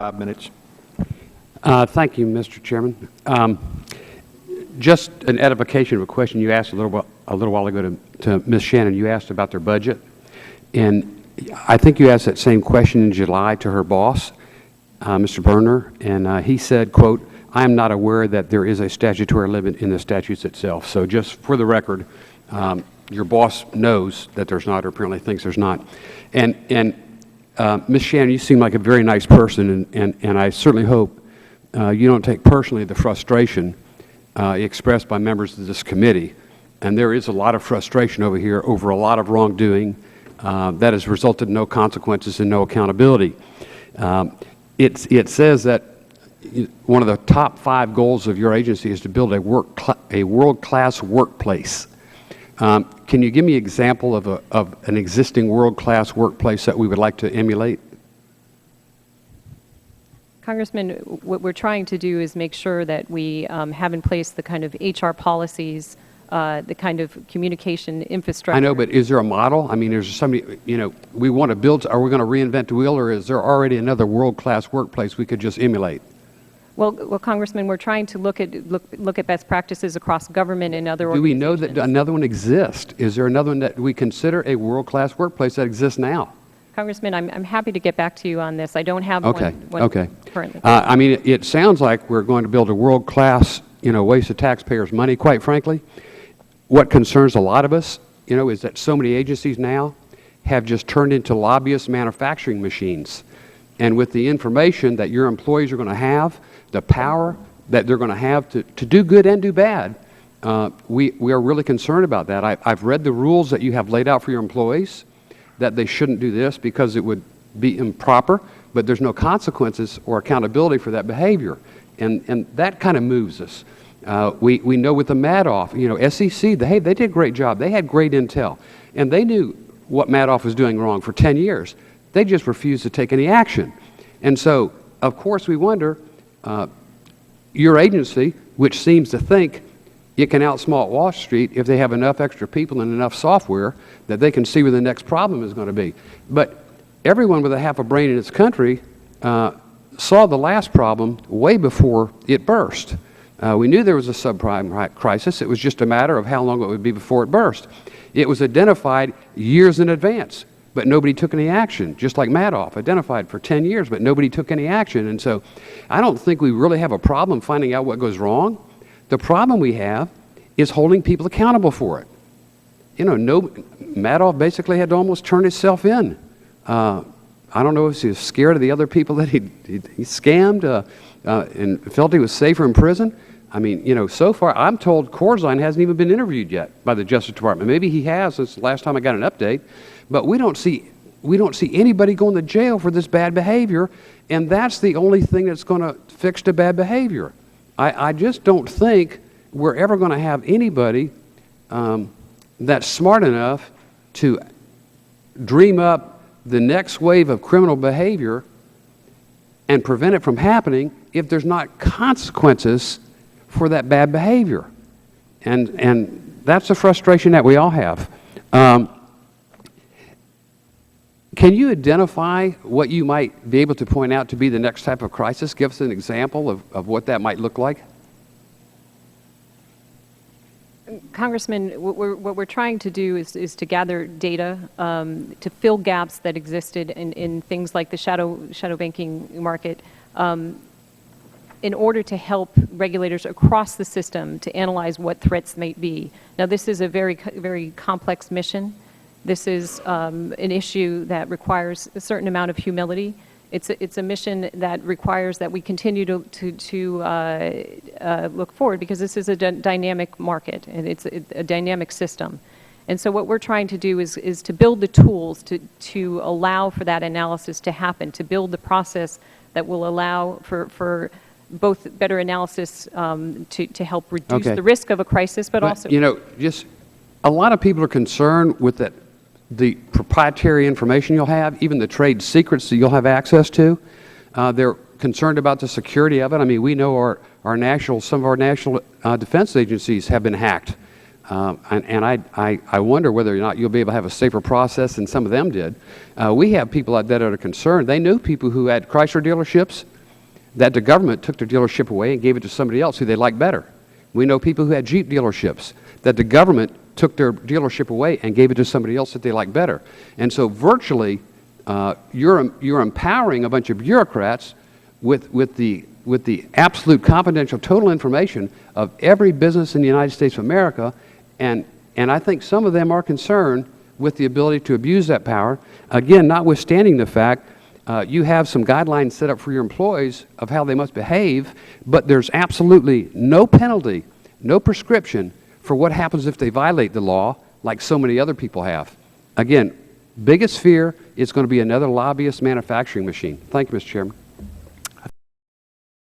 5 minutes. Thank you, Mr. Chairman. Just an edification of a question you asked a little while ago to Ms. Shannon. You asked about their budget, and I think you asked that same question in July to her boss, Mr. Berner, and he said, quote, "I am not aware that there is a statutory limit in the statutes itself." So just for the record, your boss knows that there's not, or apparently thinks there's not. And Ms. Shannon, you seem like a very nice person, and I certainly hope you don't take personally the frustration expressed by members of this committee. And there is a lot of frustration over here over a lot of wrongdoing that has resulted in no consequences and no accountability. It says that one of the top 5 goals of your agency is to build a world-class workplace. Can you give me an example of an existing world-class workplace that we would like to emulate? Congressman, what we're trying to do is make sure that we have in place the kind of HR policies, the kind of communication infrastructure. I know, but is there a model? I mean, is there somebody, we want to build, are we going to reinvent the wheel, or is there already another world-class workplace we could just emulate? Well, Congressman, we're trying to look at best practices across government and other organizations. Do we know that another one exists? Is there another one that we consider a world-class workplace that exists now? Congressman, I'm happy to get back to you on this. I don't have one currently. I mean, it sounds like we're going to build a world-class, waste of taxpayers' money, quite frankly. What concerns a lot of us, is that so many agencies now have just turned into lobbyist manufacturing machines. And with the information that your employees are going to have, the power that they're going to have to do good and do bad, we are really concerned about that. I've read the rules that you have laid out for your employees, that they shouldn't do this because it would be improper, but there's no consequences or accountability for that behavior. And that kind of moves us. We know with the Madoff, SEC, they did a great job. They had great intel. And they knew what Madoff was doing wrong for 10 years. They just refused to take any action. And so, of course, we wonder, your agency, which seems to think it can outsmart Wall Street if they have enough extra people and enough software that they can see where the next problem is going to be. But everyone with a half a brain in this country saw the last problem way before it burst. We knew there was a subprime crisis. It was just a matter of how long it would be before it burst. It was identified years in advance, but nobody took any action, just like Madoff, identified for 10 years, but nobody took any action. And so I don't think we really have a problem finding out what goes wrong. The problem we have is holding people accountable for it. Madoff basically had to almost turn himself in. I don't know if he was scared of the other people that he scammed and felt he was safer in prison. I mean, so far, I'm told Corzine hasn't even been interviewed yet by the Justice Department. Maybe he has since the last time I got an update, but we don't see anybody going to jail for this bad behavior, and that's the only thing that's going to fix the bad behavior. I just don't think we're ever going to have anybody that's smart enough to dream up the next wave of criminal behavior and prevent it from happening if there's not consequences for that bad behavior. And that's a frustration that we all have. Can you identify what you might be able to point out to be the next type of crisis? Give us an example of what that might look like. Congressman, what we're trying to do is to gather data to fill gaps that existed in things like the shadow banking market, in order to help regulators across the system to analyze what threats may be. Now, this is a very, very complex mission. This is an issue that requires a certain amount of humility. It's a mission that requires that we continue to look forward, because this is a dynamic market and it's a dynamic system. And so what we're trying to do is to build the tools to allow for that analysis to happen, to build the process that will allow for both better analysis to help reduce the risk of a crisis, but also... just a lot of people are concerned with that. The proprietary information you'll have, even the trade secrets that you'll have access to, they're concerned about the security of it. I mean, we know some of our national defense agencies have been hacked. And I wonder whether or not you'll be able to have a safer process than some of them did. We have people like that are concerned. They knew people who had Chrysler dealerships that the government took their dealership away and gave it to somebody else who they liked better. We know people who had Jeep dealerships that the government took their dealership away and gave it to somebody else that they liked better. And so virtually, you're empowering a bunch of bureaucrats with the absolute confidential total information of every business in the United States of America, and I think some of them are concerned with the ability to abuse that power. Again, notwithstanding the fact you have some guidelines set up for your employees of how they must behave, but there's absolutely no penalty, no prescription for what happens if they violate the law like so many other people have. Again, biggest fear is going to be another lobbyist manufacturing machine. Thank you, Mr. Chairman.